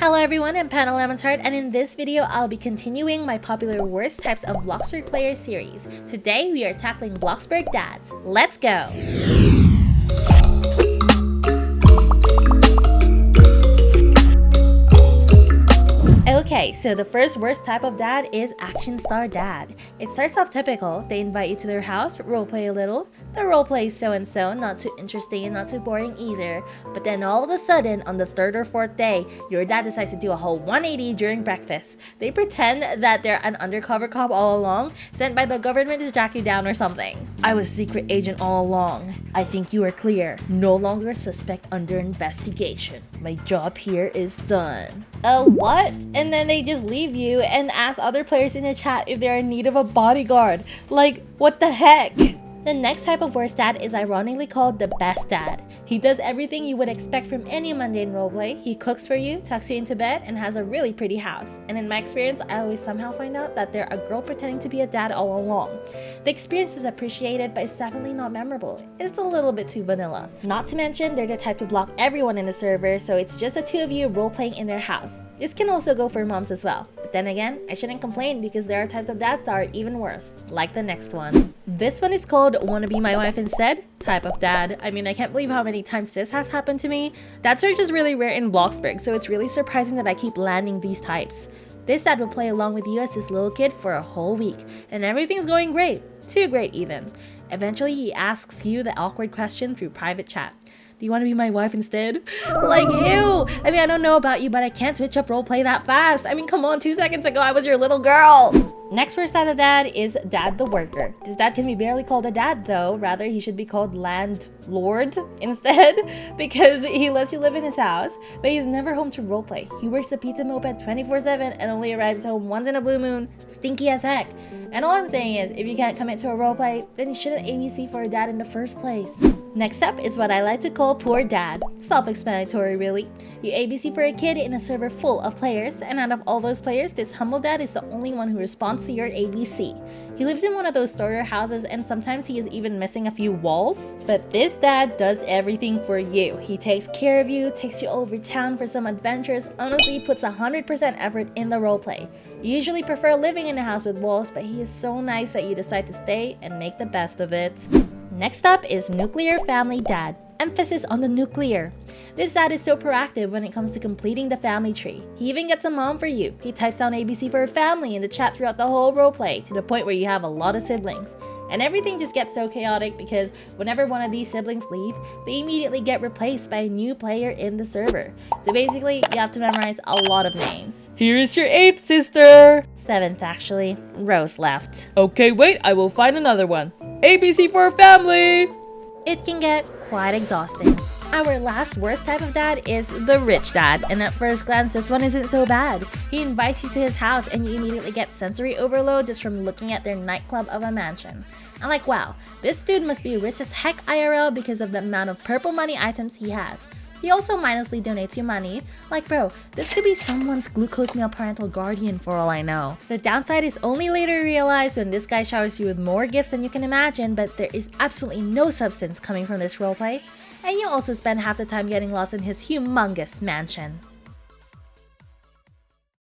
Hello everyone, I'm PandaLemonTart, and in this video I'll be continuing my popular worst types of Bloxburg player series. Today we are tackling Bloxburg Dads. Let's go! Okay, so the first worst type of dad is action star dad. It starts off typical. They invite you to their house, roleplay a little. The roleplay is so-and-so, not too interesting and not too boring either. But then all of a sudden, on the third or fourth day, your dad decides to do a whole 180 during breakfast. They pretend that they're an undercover cop all along, sent by the government to track you down or something. I was a secret agent all along. I think you are clear. No longer a suspect under investigation. My job here is done. What? And then they just leave you and ask other players in the chat if they're in need of a bodyguard. Like, what the heck? The next type of worst dad is ironically called the best dad. He does everything you would expect from any mundane roleplay. He cooks for you, tucks you into bed, and has a really pretty house. And in my experience, I always somehow find out that they're a girl pretending to be a dad all along. The experience is appreciated, but it's definitely not memorable. It's a little bit too vanilla. Not to mention, they're the type to block everyone in the server, so it's just the two of you roleplaying in their house. This can also go for moms as well. But then again, I shouldn't complain because there are types of dads that are even worse, like the next one. This one is called Wanna Be My Wife Instead type of dad. I mean, I can't believe how many times this has happened to me. Dads are just really rare in Bloxburg, so it's really surprising that I keep landing these types. This dad will play along with you as his little kid for a whole week, and everything's going great. Too great even. Eventually, he asks you the awkward question through private chat. Do you want to be my wife instead? Like, ew! I mean, I don't know about you, but I can't switch up roleplay that fast. I mean, come on, 2 seconds ago I was your little girl! Next worst type of dad is dad the worker. This dad can be barely called a dad though, rather he should be called landlord instead, because he lets you live in his house, but he's never home to roleplay. He works the pizza moped 24/7 and only arrives home once in a blue moon, stinky as heck. And all I'm saying is, if you can't commit to a roleplay, then you shouldn't ABC for a dad in the first place. Next up is what I like to call poor dad. Self-explanatory really. You ABC for a kid in a server full of players, and out of all those players, this humble dad is the only one who responds to your ABC. He lives in one of those starter houses, and sometimes he is even missing a few walls. But this dad does everything for you. He takes care of you, takes you all over town for some adventures, honestly puts 100% effort in the roleplay. You usually prefer living in a house with walls, but he is so nice that you decide to stay and make the best of it. Next up is nuclear family dad. Emphasis on the nuclear. This dad is so proactive when it comes to completing the family tree. He even gets a mom for you. He types down ABC for a family in the chat throughout the whole roleplay, to the point where you have a lot of siblings. And everything just gets so chaotic because whenever one of these siblings leave, they immediately get replaced by a new player in the server. So basically, you have to memorize a lot of names. Here's your 8th sister! 7th actually. Rose left. Okay, wait, I will find another one. ABC for a family! It can get quite exhausting. Our last worst type of dad is the rich dad, and at first glance this one isn't so bad. He invites you to his house and you immediately get sensory overload just from looking at their nightclub of a mansion. I'm like, wow, this dude must be rich as heck IRL because of the amount of purple money items he has. He also mindlessly donates you money. Like, bro, this could be someone's glucose meal parental guardian for all I know. The downside is only later realized when this guy showers you with more gifts than you can imagine, but there is absolutely no substance coming from this roleplay. And you also spend half the time getting lost in his humongous mansion.